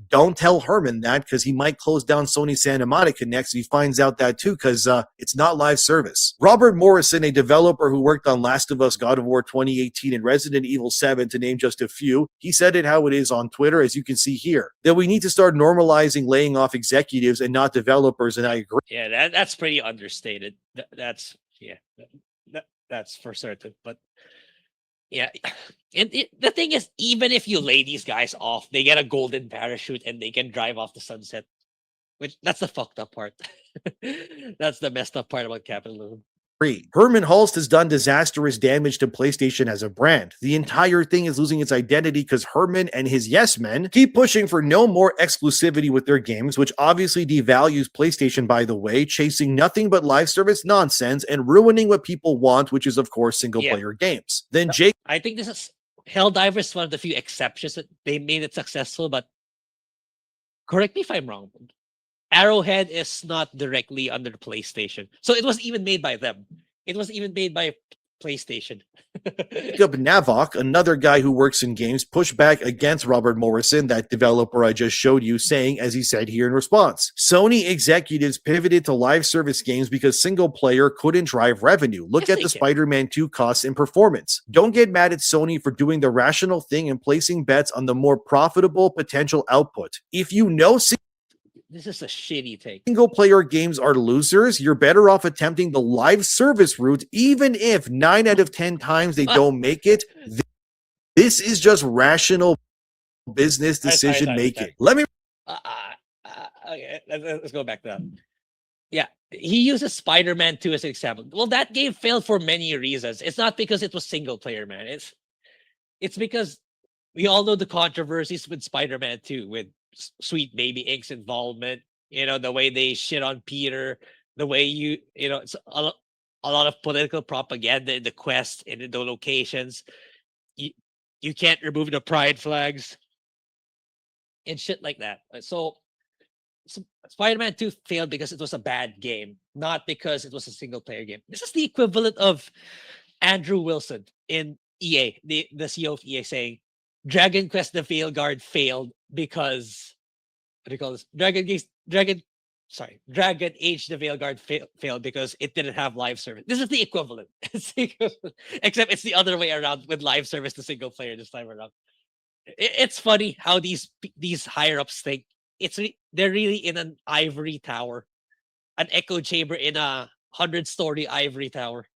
don't tell Herman that because he might close down Sony Santa Monica next if he finds out that too, because it's not live service. Robert Morrison, a developer who worked on Last of Us, God of War 2018, and Resident Evil 7, to name just a few, he said it how it is on Twitter, as you can see here, that we need to start normalizing laying off executives and not developers, and I agree. Yeah, that's pretty understated. That's for certain, but yeah. And the thing is, even if you lay these guys off, they get a golden parachute and they can drive off the sunset. Which that's the fucked up part. That's the messed up part about capitalism. Herman Hulse has done disastrous damage to PlayStation as a brand. The entire thing is losing its identity because Herman and his yes men keep pushing for no more exclusivity with their games, which obviously devalues PlayStation, by the way, chasing nothing but live service nonsense and ruining what people want, which is, of course, single-player games. Then Jake... I think this is... Helldivers is one of the few exceptions that they made it successful, but correct me if I'm wrong. Arrowhead is not directly under the PlayStation. So it was even made by them. It was even made by PlayStation. Jacob Navok, another guy who works in games, pushed back against Robert Morrison, that developer I just showed you, saying, as he said here in response, Sony executives pivoted to live service games because single player couldn't drive revenue. Look Yes, at they the can. Spider-Man 2 costs and performance. Don't get mad at Sony for doing the rational thing and placing bets on the more profitable potential output. If you know This is a shitty take. single player games are losers, you're better off attempting the live service route, even if 9 out of 10 times they don't make it. This is just rational business decision making. Let me Okay, let's go back to that. Yeah, he uses Spider-Man 2 as an example. Well, that game failed for many reasons. It's not because it was single player, man. It's because we all know the controversies with Spider-Man 2, with Sweet Baby Inc.'s involvement. You know, the way they shit on Peter, the way it's a lot of political propaganda in the quest and in the locations. You can't remove the pride flags and shit like that. So Spider-Man 2 failed because it was a bad game, not because it was a single player game. This is the equivalent of Andrew Wilson in EA, the CEO of EA, saying Dragon Quest the Veilguard failed because, what do you call this? Dragon Age the Veilguard failed because it didn't have live service. This is the equivalent. Except it's the other way around, with live service to single player this time around. It's funny how these higher ups think. They're really in an ivory tower, an echo chamber in a 100-story ivory tower.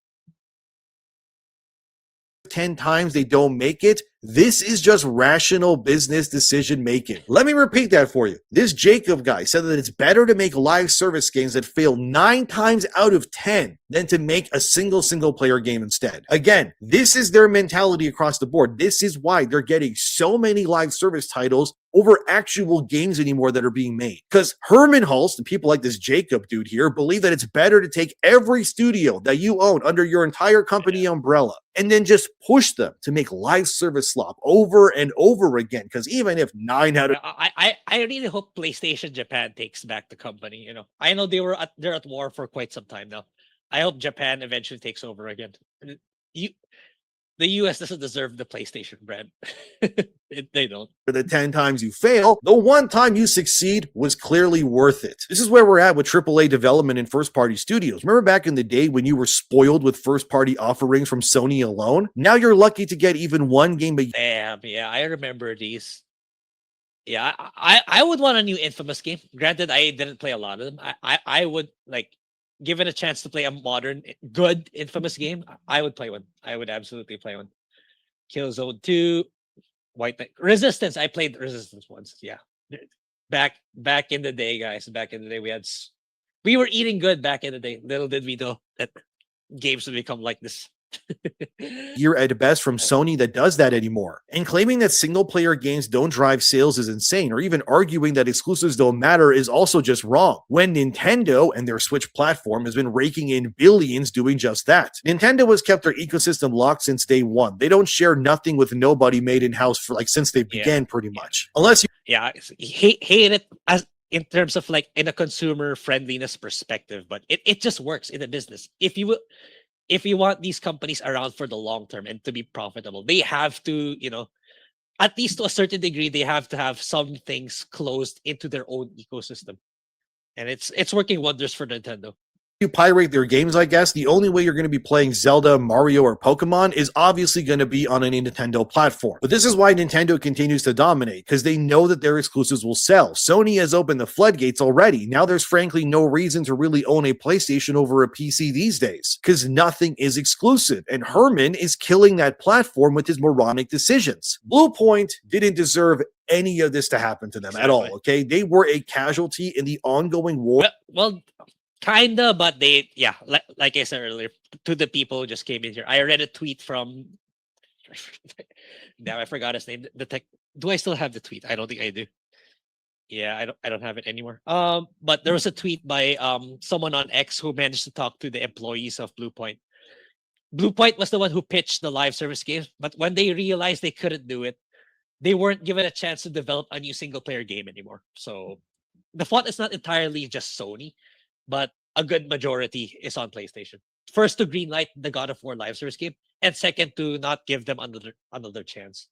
10 times they don't make it. This is just rational business decision making. Let me repeat that for you. This Jacob guy said that it's better to make live service games that fail 9 times out of 10 than to make a single player game instead. Again, this is their mentality across the board. This is why they're getting so many live service titles over actual games anymore that are being made. Because Herman Hulst and people like this Jacob dude here believe that it's better to take every studio that you own under your entire company umbrella and then just push them to make live service slop over and over again. Because even if 9 out of I really hope PlayStation Japan takes back the company. You know, I know they're at war for quite some time now. I hope Japan eventually takes over again. The US doesn't deserve the PlayStation brand. They don't. For the 10 times you fail, the one time you succeed was clearly worth it. This is where we're at with AAA development and first-party studios. Remember back in the day when you were spoiled with first-party offerings from Sony alone? Now you're lucky to get even one game a year. Damn, yeah, I remember these. Yeah, I would want a new Infamous game. Granted, I didn't play a lot of them. I would, like, given a chance to play a modern, good Infamous game, I would play one. I would absolutely play one. Killzone 2, White Knight, Resistance. I played Resistance once. Yeah, back in the day, guys. Back in the day, we were eating good back in the day. Little did we know that games would become like this. Year at best from Sony that does that anymore. And claiming that single player games don't drive sales is insane, or even arguing that exclusives don't matter is also just wrong, when Nintendo and their Switch platform has been raking in billions doing just that. Nintendo has kept their ecosystem locked since day one. They don't share nothing with nobody made in-house for since they began, pretty much. Unless you hate it as in terms of in a consumer friendliness perspective, but it just works in a business. If you want these companies around for the long term and to be profitable, they have to, at least to a certain degree, they have to have some things closed into their own ecosystem. And it's working wonders for Nintendo. You pirate their games, I guess, the only way you're going to be playing Zelda, Mario, or Pokemon is obviously going to be on a Nintendo platform. But this is why Nintendo continues to dominate, because they know that their exclusives will sell. Sony has opened the floodgates already. Now there's frankly no reason to really own a PlayStation over a PC these days, because nothing is exclusive, and Herman is killing that platform with his moronic decisions. Bluepoint didn't deserve any of this to happen to them at all, okay? They were a casualty in the ongoing war. Well, kinda, but like I said earlier, to the people who just came in here, I read a tweet from now I forgot his name. Do I still have the tweet? I don't think I do. Yeah, I don't have it anymore. But there was a tweet by someone on X who managed to talk to the employees of Bluepoint. Bluepoint was the one who pitched the live service games, but when they realized they couldn't do it, they weren't given a chance to develop a new single player game anymore. So the fault is not entirely just Sony, but a good majority is on PlayStation. first to greenlight the God of War live service game, and second to not give them another chance.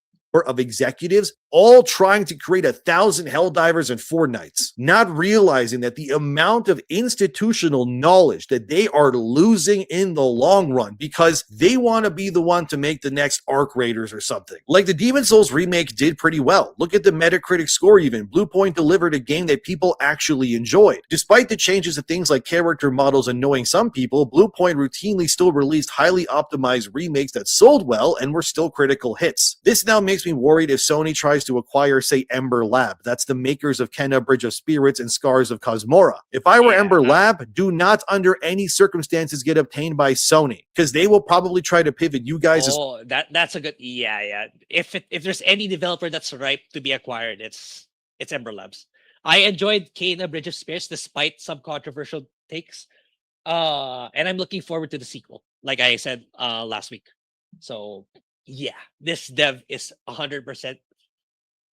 Of executives all trying to create 1,000 Helldivers and Fortnites, not realizing that the amount of institutional knowledge that they are losing in the long run because they want to be the one to make the next Arc Raiders or something. Like the Demon Souls remake did pretty well. Look at the Metacritic score even. Bluepoint delivered a game that people actually enjoyed. Despite the changes to things like character models annoying some people, Bluepoint routinely still released highly optimized remakes that sold well and were still critical hits. This now makes me worried if Sony tries to acquire, say, Ember Lab. That's the makers of Kenna Bridge of Spirits and Scars of Cosmora. If I were Ember Lab, do not under any circumstances get obtained by Sony, because they will probably try to pivot you guys. That's a good yeah. If there's any developer that's ripe to be acquired, it's Ember Labs. I enjoyed Kenna Bridge of Spirits despite some controversial takes. And I'm looking forward to the sequel, like I said last week. So yeah, this dev is 100%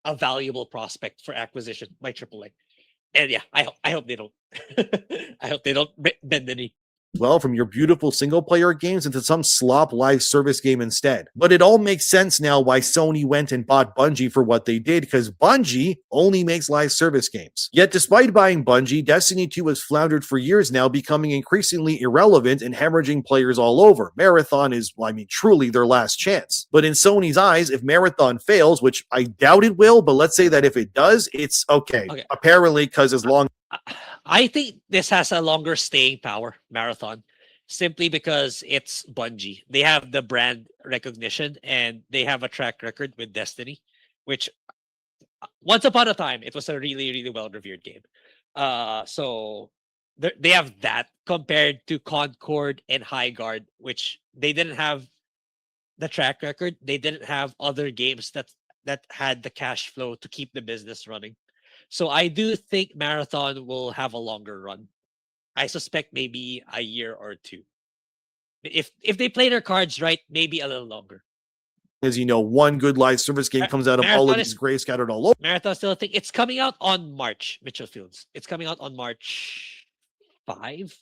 a valuable prospect for acquisition by AAA. And yeah, I hope they don't. I hope they don't bend the knee. Well, from your beautiful single-player games into some slop live service game instead. But it all makes sense now why Sony went and bought Bungie for what they did, because Bungie only makes live service games. Yet despite buying Bungie, Destiny 2 has floundered for years now, becoming increasingly irrelevant and hemorrhaging players all over. Marathon is, well, I mean, truly their last chance. But in Sony's eyes, if Marathon fails, which I doubt it will, but let's say that if it does, it's okay. Apparently, because as long... I think this has a longer staying power, Marathon, simply because it's Bungie. They have the brand recognition and they have a track record with Destiny, which once upon a time, it was a really, really well-revered game. So they have that compared to Concord and Highguard, which they didn't have the track record. They didn't have other games that had the cash flow to keep the business running. So I do think Marathon will have a longer run. I suspect maybe a year or two. If they play their cards right, maybe a little longer. As you know, one good live service game comes out of all of these Grae scattered all over. Marathon still think it's coming out on March, Mitchell Fields. It's coming out on March 5.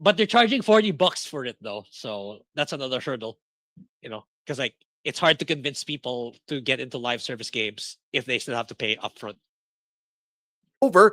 But they're charging $40 for it though. So that's another hurdle. Because like it's hard to convince people to get into live service games if they still have to pay upfront.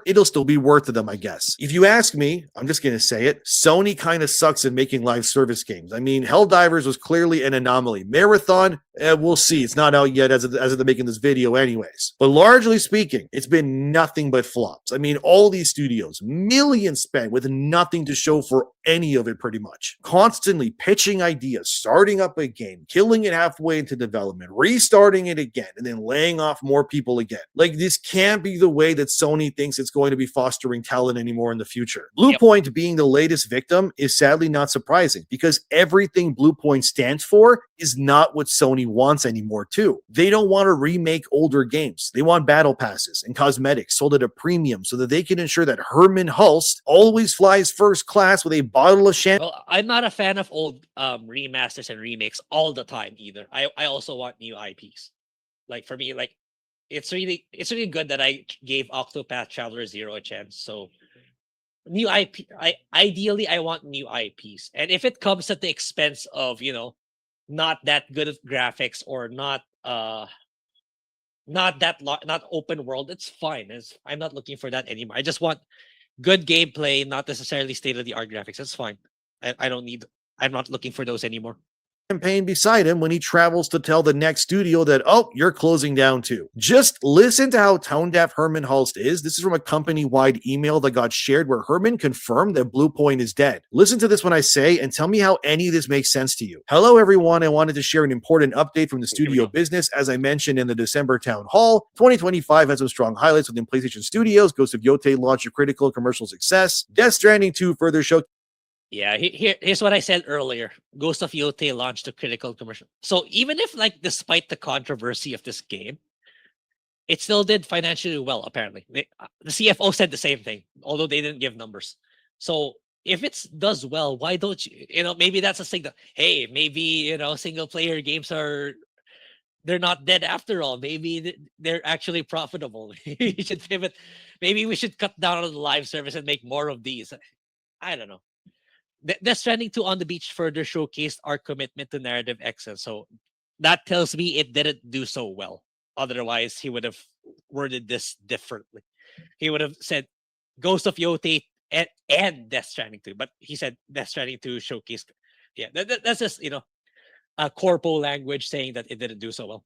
It'll still be worth to them, I guess. If you ask me, I'm just going to say it, Sony kind of sucks at making live service games. I mean, Helldivers was clearly an anomaly. Marathon, we'll see. It's not out yet as of the making this video anyways. But largely speaking, it's been nothing but flops. I mean, all these studios, millions spent with nothing to show for any of it pretty much. Constantly pitching ideas, starting up a game, killing it halfway into development, restarting it again, and then laying off more people again. Like, this can't be the way that Sony thinks it's going to be fostering talent anymore in the future. Bluepoint being the latest victim is sadly not surprising, because everything Bluepoint stands for is not what Sony wants anymore too. They don't want to remake older games. They want battle passes and cosmetics sold at a premium so that they can ensure that Herman Hulst always flies first class with a bottle of champagne. Well, I'm not a fan of old remasters and remakes all the time either. I also want new IPs. Like for me, like it's really good that I gave Octopath Traveler 0 a chance. So new IP, ideally I want new IPs. And if it comes at the expense of, not that good of graphics or not open world, it's fine. I'm not looking for that anymore. I just want good gameplay, not necessarily state-of-the-art graphics. That's fine. I'm not looking for those anymore. Campaign beside him when he travels to tell the next studio that, oh, you're closing down too. Just listen to how tone-deaf Herman Hulst is. This is from a company-wide email that got shared where Herman confirmed that Bluepoint is dead. Listen to this when I say and tell me how any of this makes sense to you. Hello, everyone. I wanted to share an important update from the studio business. As I mentioned in the December town hall, 2025 had some strong highlights within PlayStation Studios. Ghost of Yotei launched a critical commercial success. Death Stranding 2 further showed. Yeah, here's what I said earlier. Ghost of Yotei launched a critical commercial. So even if, like, despite the controversy of this game, it still did financially well, apparently. The CFO said the same thing, although they didn't give numbers. So if it does well, why don't you, maybe that's a signal. Hey, maybe, single player games they're not dead after all. Maybe they're actually profitable. We should pivot. Maybe we should cut down on the live service and make more of these. I don't know. Death Stranding 2 on the Beach further showcased our commitment to narrative excellence. So that tells me it didn't do so well. Otherwise, he would have worded this differently. He would have said Ghost of Yote and Death Stranding 2, but he said Death Stranding 2 showcased. Yeah, that's just, corpo language saying that it didn't do so well.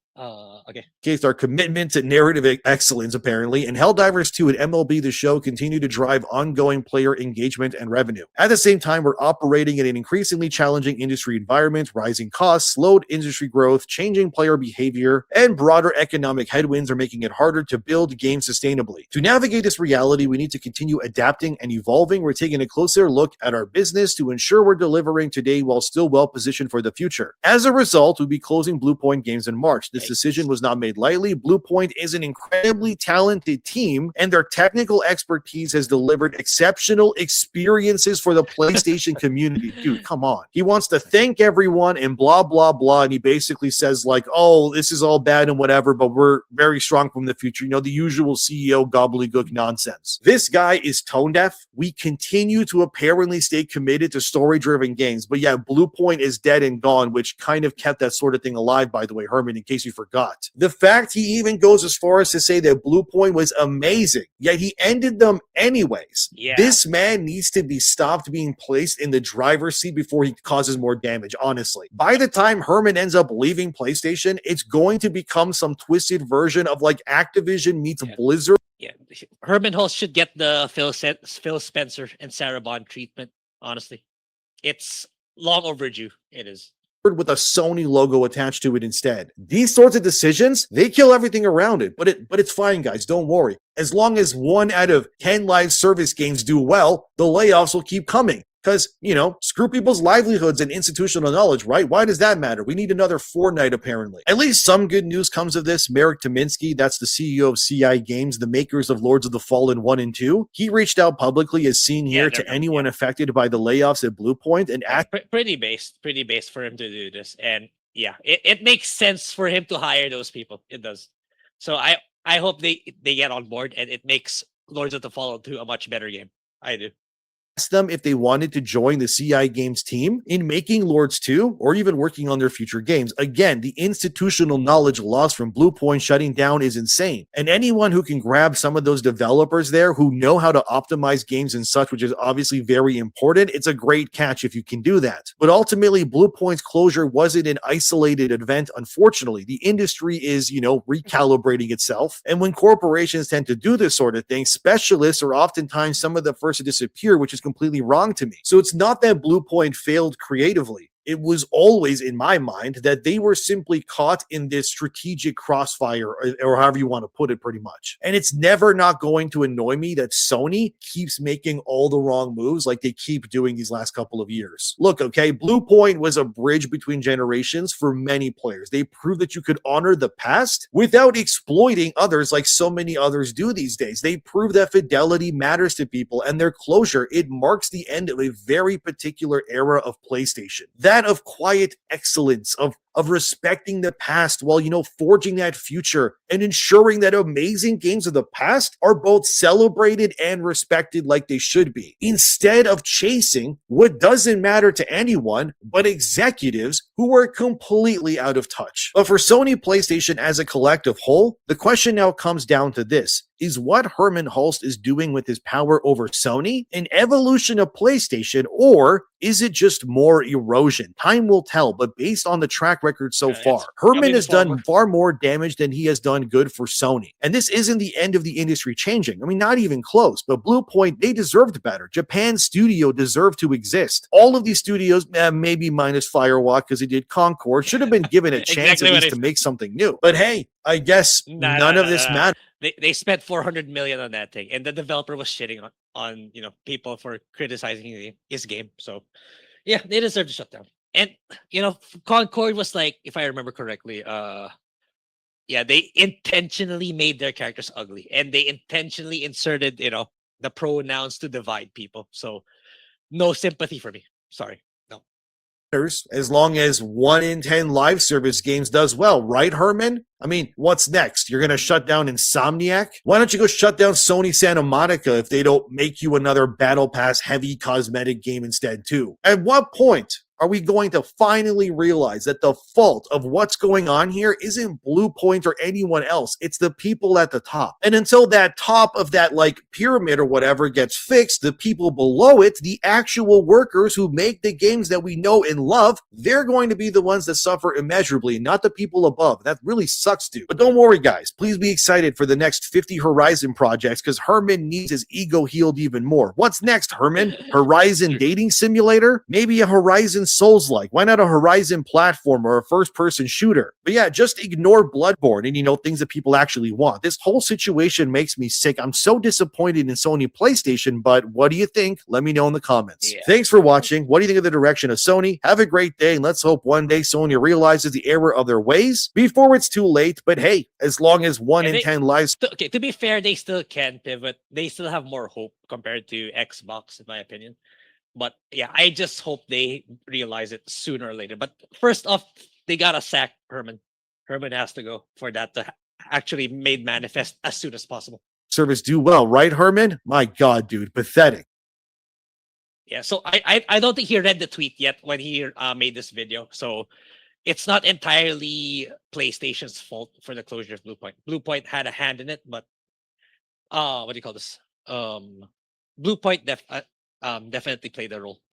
Okay. Case our commitment to narrative excellence, apparently, and Helldivers 2 and MLB The Show continue to drive ongoing player engagement and revenue. At the same time, we're operating in an increasingly challenging industry environment. Rising costs, slowed industry growth, changing player behavior, and broader economic headwinds are making it harder to build games sustainably. To navigate this reality, we need to continue adapting and evolving. We're taking a closer look at our business to ensure we're delivering today while still well positioned for the future. As a result, we'll be closing Bluepoint Games in March. This decision was not made lightly. Bluepoint is an incredibly talented team, and their technical expertise has delivered exceptional experiences for the PlayStation community. Dude, come on. He wants to thank everyone and blah, blah, blah. And he basically says, like, oh, this is all bad and whatever, but we're very strong from the future. The usual CEO gobbledygook nonsense. This guy is tone deaf. We continue to apparently stay committed to story-driven games. But yeah, Bluepoint is dead and gone, which kind of kept that sort of thing alive, by the way, Herman, in case you forgot. The fact he even goes as far as to say that Bluepoint was amazing, yet he ended them anyways. Yeah. This man needs to be stopped being placed in the driver's seat before he causes more damage, honestly. By the time Herman ends up leaving PlayStation, it's going to become some twisted version of like Activision meets Blizzard. Yeah, Herman Hulst should get the Phil Spencer and Sarah Bond treatment, honestly. It's long overdue. It is. With a Sony logo attached to it instead. These sorts of decisions, they kill everything around it. But it's fine, guys. Don't worry. As long as 1 out of 10 live service games do well, the layoffs will keep coming. Because, screw people's livelihoods and institutional knowledge, right? Why does that matter? We need another Fortnite, apparently. At least some good news comes of this. Marek Tominsky, that's the CEO of CI Games, the makers of Lords of the Fallen 1 and 2. He reached out publicly, as seen here, to anyone affected by the layoffs at Bluepoint. And pretty based for him to do this. And yeah, it makes sense for him to hire those people. It does. So I hope they get on board, and it makes Lords of the Fallen 2 a much better game. I do. Them if they wanted to join the CI Games team in making Lords 2 or even working on their future games. Again, the institutional knowledge lost from Bluepoint shutting down is insane. And anyone who can grab some of those developers there who know how to optimize games and such, which is obviously very important, it's a great catch if you can do that. But ultimately, Bluepoint's closure wasn't an isolated event. Unfortunately, the industry is, recalibrating itself. And when corporations tend to do this sort of thing, specialists are oftentimes some of the first to disappear, which is completely wrong to me. So it's not that Bluepoint failed creatively. It was always, in my mind, that they were simply caught in this strategic crossfire, or however you want to put it, pretty much. And it's never not going to annoy me that Sony keeps making all the wrong moves like they keep doing these last couple of years. Look, okay, Bluepoint was a bridge between generations for many players. They proved that you could honor the past without exploiting others like so many others do these days. They prove that fidelity matters to people, and their closure, it marks the end of a very particular era of PlayStation. That of quiet excellence, of respecting the past while, forging that future and ensuring that amazing games of the past are both celebrated and respected like they should be, instead of chasing what doesn't matter to anyone but executives who are completely out of touch. But for Sony PlayStation as a collective whole, the question now comes down to this. Is what Herman Hulst is doing with his power over Sony an evolution of PlayStation, or is it just more erosion? Time will tell, but based on the track record so far, Herman has done far more damage than he has done good for Sony. And this isn't the end of the industry changing. I mean, not even close, but Bluepoint, they deserved better. Japan's studio deserved to exist. All of these studios, maybe minus Firewalk because he did Concord, should have been given a chance at least to make something new. But hey, I guess none of this matters. They spent 400 million on that thing, and the developer was shitting on people for criticizing his game. So yeah, they deserve to shut down. And Concord was like, if I remember correctly, they intentionally made their characters ugly, and they intentionally inserted the pronouns to divide people. So no sympathy for me. Sorry. No. as long as 1 in 10 live service games does well, right, Herman? I mean, what's next? You're going to shut down Insomniac? Why don't you go shut down Sony Santa Monica if they don't make you another Battle Pass heavy cosmetic game instead, too? At what point are we going to finally realize that the fault of what's going on here isn't Bluepoint or anyone else? It's the people at the top. And until that top of that like pyramid or whatever gets fixed, the people below it, the actual workers who make the games that we know and love, they're going to be the ones that suffer immeasurably, not the people above. That really sucks, dude. But don't worry, guys. Please be excited for the next 50 Horizon projects because Herman needs his ego healed even more. What's next, Herman? Horizon Dating Simulator? Maybe a Horizon Souls-like. Why not a Horizon platform or a first-person shooter? But yeah, just ignore Bloodborne and, things that people actually want. This whole situation makes me sick. I'm so disappointed in Sony PlayStation, but what do you think? Let me know in the comments. Yeah. Thanks for watching. What do you think of the direction of Sony? Have a great day, and let's hope one day Sony realizes the error of their ways before it's too late. But hey, as long as 1 in 10 lives... Okay, to be fair, they still can pivot. They still have more hope compared to Xbox, in my opinion. But yeah, I just hope they realize it sooner or later. But first off, they gotta sack Herman. Herman has to go for that to actually made manifest as soon as possible. Service do well, right, Herman? My God, dude, pathetic. Yeah, so I don't think he read the tweet yet when he made this video. So it's not entirely PlayStation's fault for the closure of Bluepoint. Bluepoint had a hand in it, but what do you call this? Bluepoint definitely played a role.